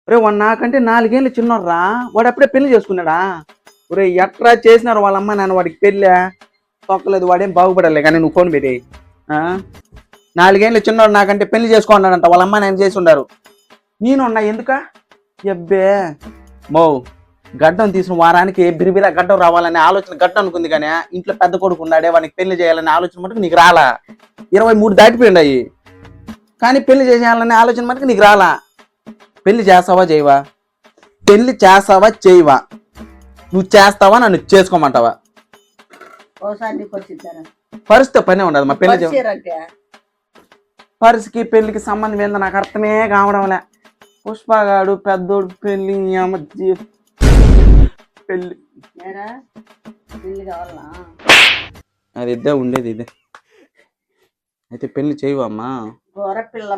ఒరే వాడు నాకంటే 4 ఏళ్ళు చిన్నోడ్రా. వాడు అప్పుడే పెళ్లి చేసుకున్నాడా? ఒరే ఎట్రా చేసినారు వాళ్ళ అమ్మ నాన్న వాడికి పెళ్ళా? తొక్కలేదు, వాడేం బాగుపడాలి కానీ నువ్వు ఫోన్ పెట్టి. 4 ఏళ్ళు చిన్నోడు నాకంటే పెళ్లి చేసుకున్నాడంట, వాళ్ళ అమ్మ నాన్న చేసి ఉండారు. నేనున్నా ఎందుక? ఎబ్బే మో, గడ్డం తీసిన వారానికి బిరిబిరా గడ్డం రావాలనే ఆలోచన గడ్డం అనుకుంది కానీ ఇంట్లో పెద్ద కొడుకు ఉన్నాడే వానికి పెళ్లి చేయాలనే ఆలోచన మటుకు నీకు రాలా. 23 దాటిపోయిండాయి కానీ పెళ్లి చేసేయాలనే ఆలోచన మటుకు నీకు రాలా. పెళ్లి చేస్తావా చేయవా? పెళ్లి చేస్తావా చేయవా? నువ్వు చేస్తావా నన్ను చేసుకోమంటావా? పరిస్థితి పనే ఉండదు మా పెళ్లి. పరిస్థితికి పెళ్లికి సంబంధం ఏందో నాకు అర్థమే కావడంలే. పుష్పగాడు పెద్దోడు పెళ్లి పెళ్లి అది ఇద్దే ఉండేది ఇదే. అయితే పెళ్లి చేయవమ్మా? పిల్ల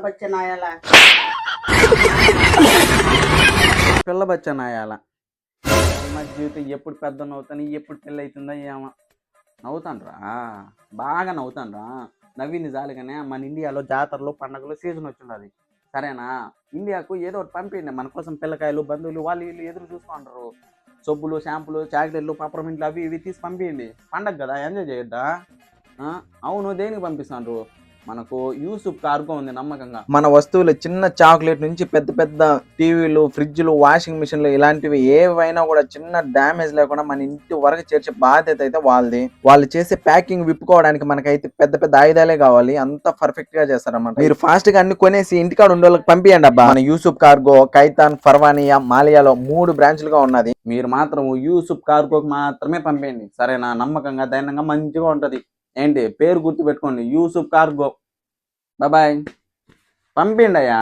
బచ్చనాయాల మా జీవితం ఎప్పుడు పెద్ద నవ్వుతాను, ఎప్పుడు పెళ్ళి అవుతుందో ఏమో. నవ్వుతానురా, బాగా నవ్వుతానురా. నవ్వింది చాలుగానే మన ఇండియాలో జాతరలు పండుగలు సీజన్ వచ్చింది. సరేనా? ఇండియాకు ఏదో ఒకటి పంపించండి మన కోసం. పిల్లకాయలు బంధువులు వాళ్ళు వీళ్ళు ఎదురు చూసుకుంటారు. సబ్బులు, షాంపులు, చాక్లెట్లు, పప్పరమింట్లు అవి ఇవి తీసి పంపించండి. పండగ కదా, ఎంజాయ్ చేయొద్దా? అవును, దేనికి పంపిస్తాను? మనకు యూసుఫ్ కార్గో ఉంది నమ్మకంగా. మన వస్తువులు చిన్న చాక్లెట్ నుంచి పెద్ద పెద్ద టీవీలు, ఫ్రిడ్జ్లు, వాషింగ్ మిషన్లు ఇలాంటివి ఏవైనా కూడా చిన్న డ్యామేజ్ లేకుండా మన ఇంటి వరకు చేర్చే బాధ్యత అయితే వాళ్ళది. వాళ్ళు చేసే ప్యాకింగ్ విప్పుకోవడానికి మనకైతే పెద్ద పెద్ద ఆయుధాలే కావాలి. అంత పర్ఫెక్ట్ గా చేస్తారన్నమాట. మీరు ఫాస్ట్ గా అన్ని కొనేసి ఇంటికాడ ఉండే వాళ్ళకి పంపియండి అబ్బా. మన యూసుఫ్ కార్గో కైతాన్, ఫర్వానియా, మాలియాలో 3 బ్రాంచ్లుగా ఉన్నది. మీరు మాత్రం యూసుఫ్ కార్గోకి మాత్రమే పంపేయండి సరేనా? నమ్మకంగా ధైర్యంగా మంచిగా ఉంటది. ఏంటి పేరు గుర్తు పెట్టుకోండి, యూసుఫ్ కార్గో. బాయ్ పంపిండి అయ్యా.